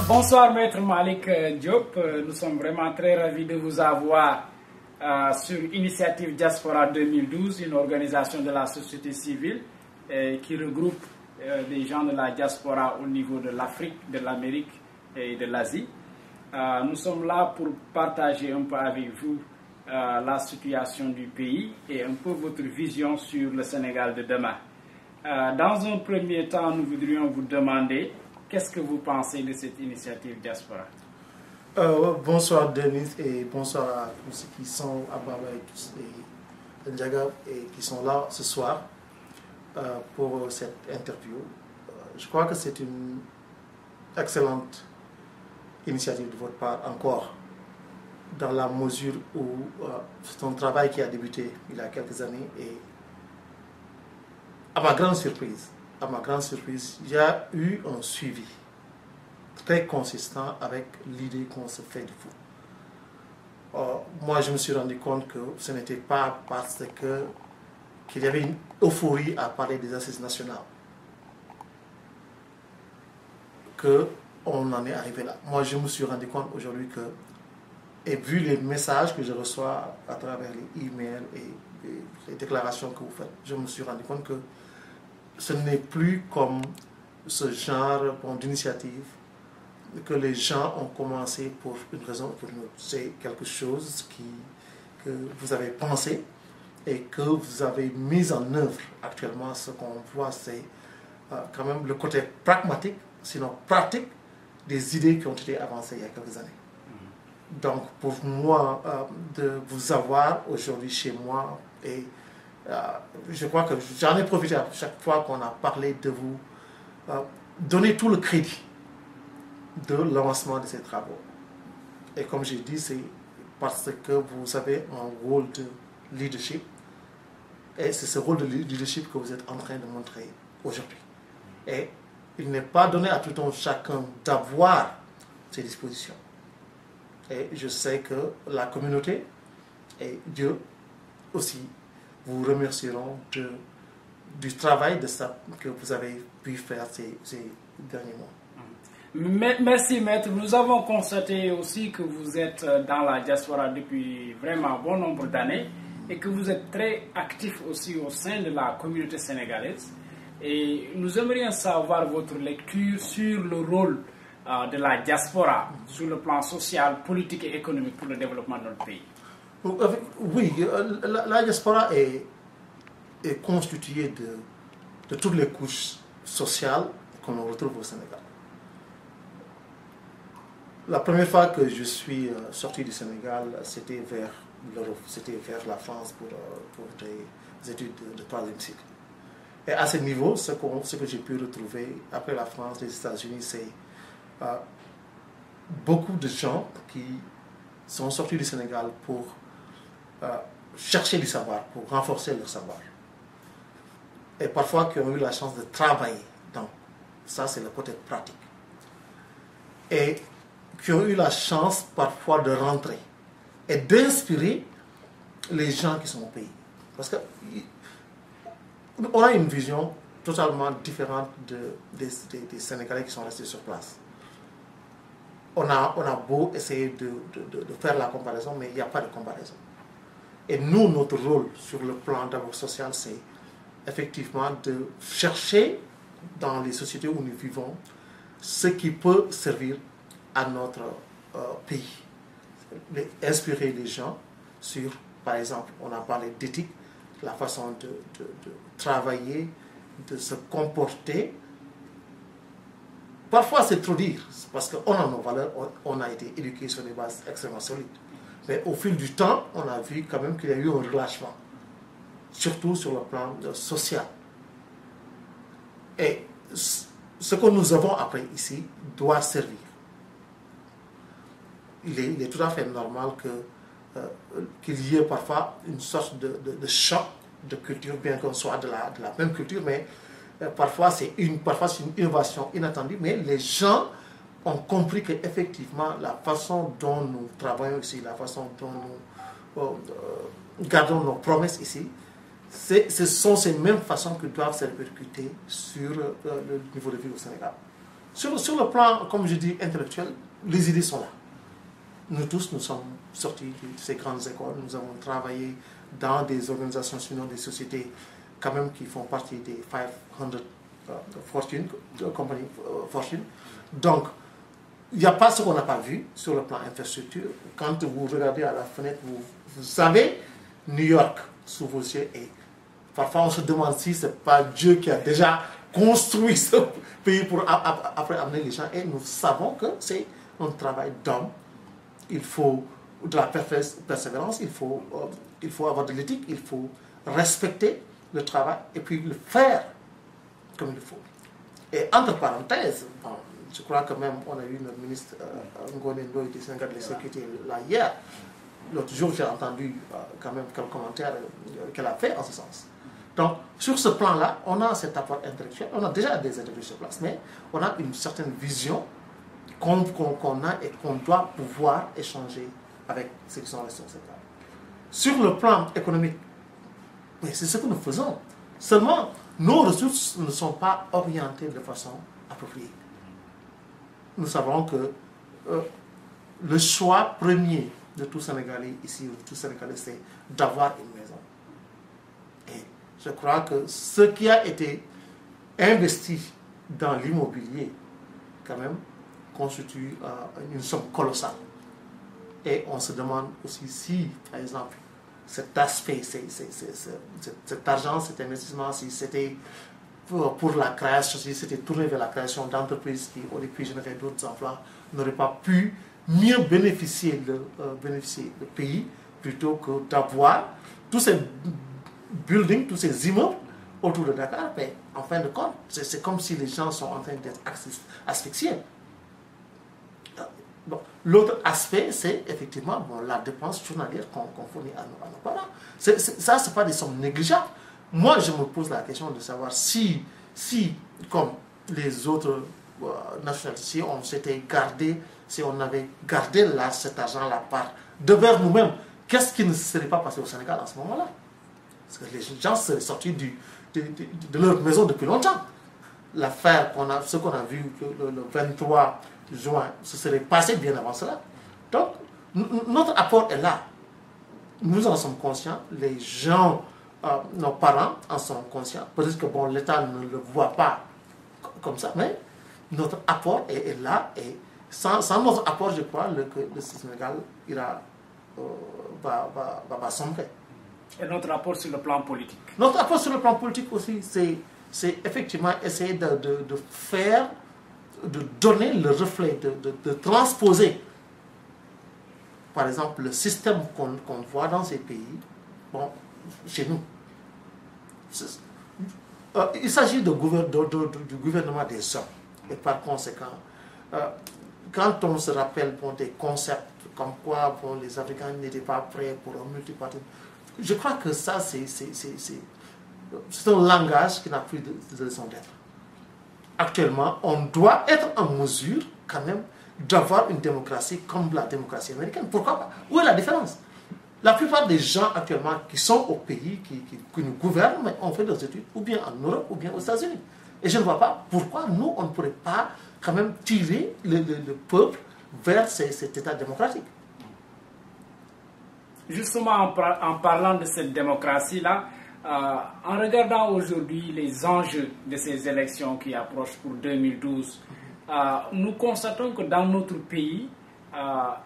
Bonsoir Maître Malik Diop, nous sommes vraiment très ravis de vous avoir sur Initiative Diaspora 2012, une organisation de la société civile qui regroupe des gens de la diaspora au niveau de l'Afrique, de l'Amérique et de l'Asie. Nous sommes là pour partager un peu avec vous la situation du pays et un peu votre vision sur le Sénégal de demain. Dans un premier temps, nous voudrions vous demander qu'est-ce que vous pensez de cette initiative Diaspora? Bonsoir Denis et bonsoir à tous ceux qui sont à Baba et Ndiaga et qui sont là ce soir pour cette interview. Je crois que c'est une excellente initiative de votre part encore, dans la mesure où c'est un travail qui a débuté il y a quelques années et à ma grande surprise, il y a eu un suivi très consistant avec l'idée qu'on se fait du foot. Moi, je me suis rendu compte que ce n'était pas parce qu'il y avait une euphorie à parler des assises nationales qu'on en est arrivé là. Moi, je me suis rendu compte aujourd'hui que, et vu les messages que je reçois à travers les emails et les déclarations que vous faites, je me suis rendu compte que ce n'est plus comme ce genre d'initiative que les gens ont commencé pour une raison ou pour une autre. C'est quelque chose que vous avez pensé et que vous avez mis en œuvre actuellement. Ce qu'on voit, c'est quand même le côté pragmatique, sinon pratique, des idées qui ont été avancées il y a quelques années. Donc pour moi, de vous avoir aujourd'hui chez moi, et je crois que j'en ai profité à chaque fois qu'on a parlé de vous, donner tout le crédit de lancement de ces travaux. Et comme j'ai dit, c'est parce que vous avez un rôle de leadership, et c'est ce rôle de leadership que vous êtes en train de montrer aujourd'hui. Et il n'est pas donné à tout un chacun d'avoir ces dispositions. Et je sais que la communauté et Dieu aussi vous remercieront du travail que vous avez pu faire ces derniers mois. Merci Maître. Nous avons constaté aussi que vous êtes dans la diaspora depuis vraiment bon nombre d'années et que vous êtes très actif aussi au sein de la communauté sénégalaise. Et nous aimerions savoir votre lecture sur le rôle de la diaspora sur le plan social, politique et économique pour le développement de notre pays. Oui, la diaspora est constituée de toutes les couches sociales qu'on retrouve au Sénégal. La première fois que je suis sorti du Sénégal, c'était vers l'Europe, c'était vers la France pour des études de troisième cycle. Et à ce niveau, ce que j'ai pu retrouver après la France, les États-Unis, c'est beaucoup de gens qui sont sortis du Sénégal pour chercher du savoir, pour renforcer leur savoir. Et parfois qui ont eu la chance de travailler. Donc, ça c'est le côté pratique. Et qui ont eu la chance parfois de rentrer et d'inspirer les gens qui sont au pays. Parce que on a une vision totalement différente des Sénégalais qui sont restés sur place. On a beau essayer de faire la comparaison, mais il n'y a pas de comparaison. Et nous, notre rôle sur le plan d'abord social, c'est effectivement de chercher dans les sociétés où nous vivons ce qui peut servir à notre pays. Inspirer les gens sur, par exemple, on a parlé d'éthique, la façon de travailler, de se comporter. Parfois c'est trop dire, parce qu'on a nos valeurs, on a été éduqués sur des bases extrêmement solides. Mais au fil du temps, on a vu quand même qu'il y a eu un relâchement, surtout sur le plan social. Et ce que nous avons appris ici doit servir. Il est tout à fait normal qu'il y ait parfois une sorte de choc de culture, bien qu'on soit de la même culture, mais parfois c'est une innovation inattendue, mais les gens ont compris qu'effectivement la façon dont nous travaillons ici, la façon dont nous gardons nos promesses ici, ce sont ces mêmes façons que doivent se répercuter sur le niveau de vie au Sénégal. Sur le plan, comme je dis, intellectuel, les idées sont là. Nous tous, nous sommes sortis de ces grandes écoles, nous avons travaillé dans des organisations, sinon des sociétés quand même qui font partie des 500 compagnies Fortune. Donc, il n'y a pas ce qu'on n'a pas vu sur le plan infrastructure. Quand vous regardez à la fenêtre, vous savez, New York sous vos yeux, et parfois on se demande si ce n'est pas Dieu qui a déjà construit ce pays pour après amener les gens. Et nous savons que c'est un travail d'homme. Il faut de la persévérance, il faut avoir de l'éthique, il faut respecter le travail et puis le faire comme il faut. Et entre parenthèses, bon, je crois que même on a eu notre ministre Ngoné Ndoye du Sénégal de la Sécurité là hier. L'autre jour, j'ai entendu quand même quelques commentaires qu'elle a fait en ce sens. Donc, sur ce plan-là, on a cet apport intellectuel, on a déjà des individus sur place, mais on a une certaine vision qu'on a et qu'on doit pouvoir échanger avec ceux qui sont restés au Sénégal. Sur le plan économique, c'est ce que nous faisons. Seulement, nos ressources ne sont pas orientées de façon appropriée. Nous savons que le choix premier de tout Sénégalais ici, de tout Sénégalais, c'est d'avoir une maison. Et je crois que ce qui a été investi dans l'immobilier, quand même, constitue une somme colossale. Et on se demande aussi si, par exemple, cet aspect, cet argent, cet investissement, si c'était pour la création, si c'était tourné vers la création d'entreprises qui auraient pu générer d'autres emplois, n'aurait pas pu mieux bénéficier le pays plutôt que d'avoir tous ces buildings, tous ces immeubles autour de Dakar. Mais en fin de compte, c'est comme si les gens sont en train d'être asphyxiés. Bon, l'autre aspect, c'est effectivement la dépense journalière qu'on fournit à nos parents. Ça, ce n'est pas des sommes négligeables. Moi, je me pose la question de savoir si comme les autres nationalités, si on s'était gardé, si on avait gardé là, cet argent-là part de vers nous-mêmes, qu'est-ce qui ne serait pas passé au Sénégal en ce moment-là? Parce que les gens seraient sortis de leur maison depuis longtemps. L'affaire ce qu'on a vu le 23 juin, ce serait passé bien avant cela. Donc, notre apport est là. Nous en sommes conscients, les gens, nos parents en sont conscients. Peut-être que bon, l'État ne le voit pas comme ça, mais notre apport est là. Et sans notre apport, je crois que le Sénégal va sombrer. Et notre rapport sur le plan politique? Notre rapport sur le plan politique aussi, c'est effectivement essayer de donner le reflet, de transposer, par exemple, le système qu'on voit dans ces pays, bon, chez nous. Il s'agit du gouvernement des hommes. Et par conséquent, quand on se rappelle des concepts comme quoi les Africains n'étaient pas prêts pour un multipartisme, je crois que ça, c'est un langage qui n'a plus de raison d'être. Actuellement, on doit être en mesure quand même d'avoir une démocratie comme la démocratie américaine. Pourquoi pas? Où est la différence? La plupart des gens actuellement qui sont au pays, qui nous gouvernent, ont fait leurs études ou bien en Europe ou bien aux États-Unis. Et je ne vois pas pourquoi nous, on ne pourrait pas quand même tirer le peuple vers cet état démocratique. Justement, en parlant de cette démocratie-là, en regardant aujourd'hui les enjeux de ces élections qui approchent pour 2012, nous constatons que dans notre pays,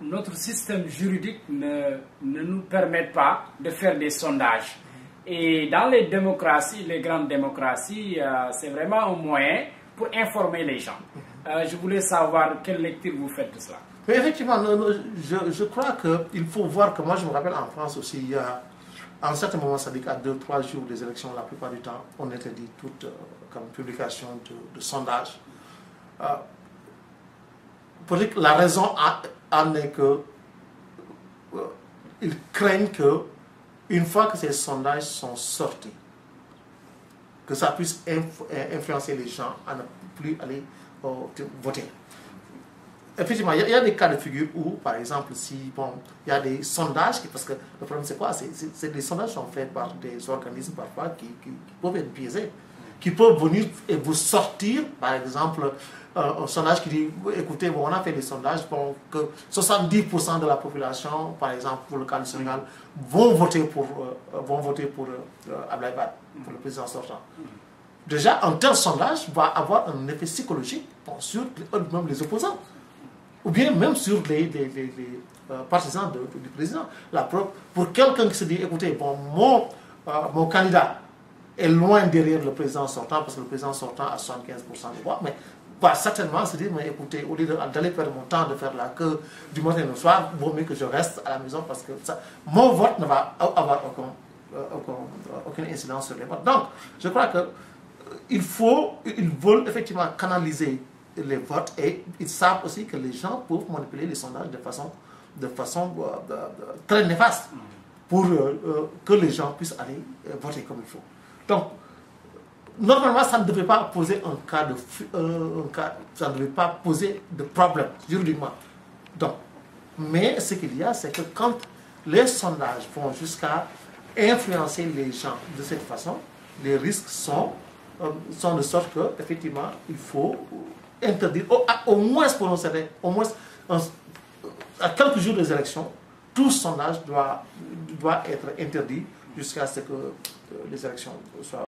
notre système juridique ne nous permet pas de faire des sondages. Et dans les démocraties, les grandes démocraties, c'est vraiment un moyen pour informer les gens. Je voulais savoir quelle lecture vous faites de cela. Mais effectivement, je crois qu'il faut voir que moi, je me rappelle en France aussi, il y a un certain moment, ça dit qu'à 2-3 jours des élections, la plupart du temps, on interdit toute comme publication de sondages. Peut-être que la raison en est que ils craignent que une fois que ces sondages sont sortis, que ça puisse influencer les gens à ne plus aller voter. Effectivement, il y a des cas de figure où, par exemple, si il y a des sondages, parce que le problème c'est quoi? C'est des sondages sont faits par des organismes parfois qui peuvent être biaisés, qui peuvent venir et vous sortir, par exemple, un sondage qui dit, écoutez, bon, on a fait des sondages pour que 70% de la population, par exemple, pour le cas du Sénégal, vont voter pour Abdoulaye Wade, pour le président sortant. Déjà, un tel sondage va avoir un effet psychologique sur même les opposants, ou bien même sur les partisans du président. La preuve, pour quelqu'un qui se dit, écoutez, bon, mon candidat est loin derrière le président sortant, parce que le président sortant a 75% des voix, mais va certainement se dire, mais écoutez, au lieu d'aller perdre mon temps de faire la queue du matin au soir, vaut mieux que je reste à la maison, parce que mon vote ne va avoir aucune incidence sur les votes. Donc, je crois que ils veulent effectivement canaliser les votes, et ils savent aussi que les gens peuvent manipuler les sondages de façon très néfaste pour que les gens puissent aller voter comme il faut. Donc, normalement, ça ne devrait pas poser ça ne devrait pas poser de problème juridiquement. Donc, mais ce qu'il y a, c'est que quand les sondages vont jusqu'à influencer les gens de cette façon, les risques sont de sorte que, effectivement, il faut interdire, au moins pour un certain, au moins à quelques jours des élections, tout sondage doit être interdit jusqu'à ce que les élections soient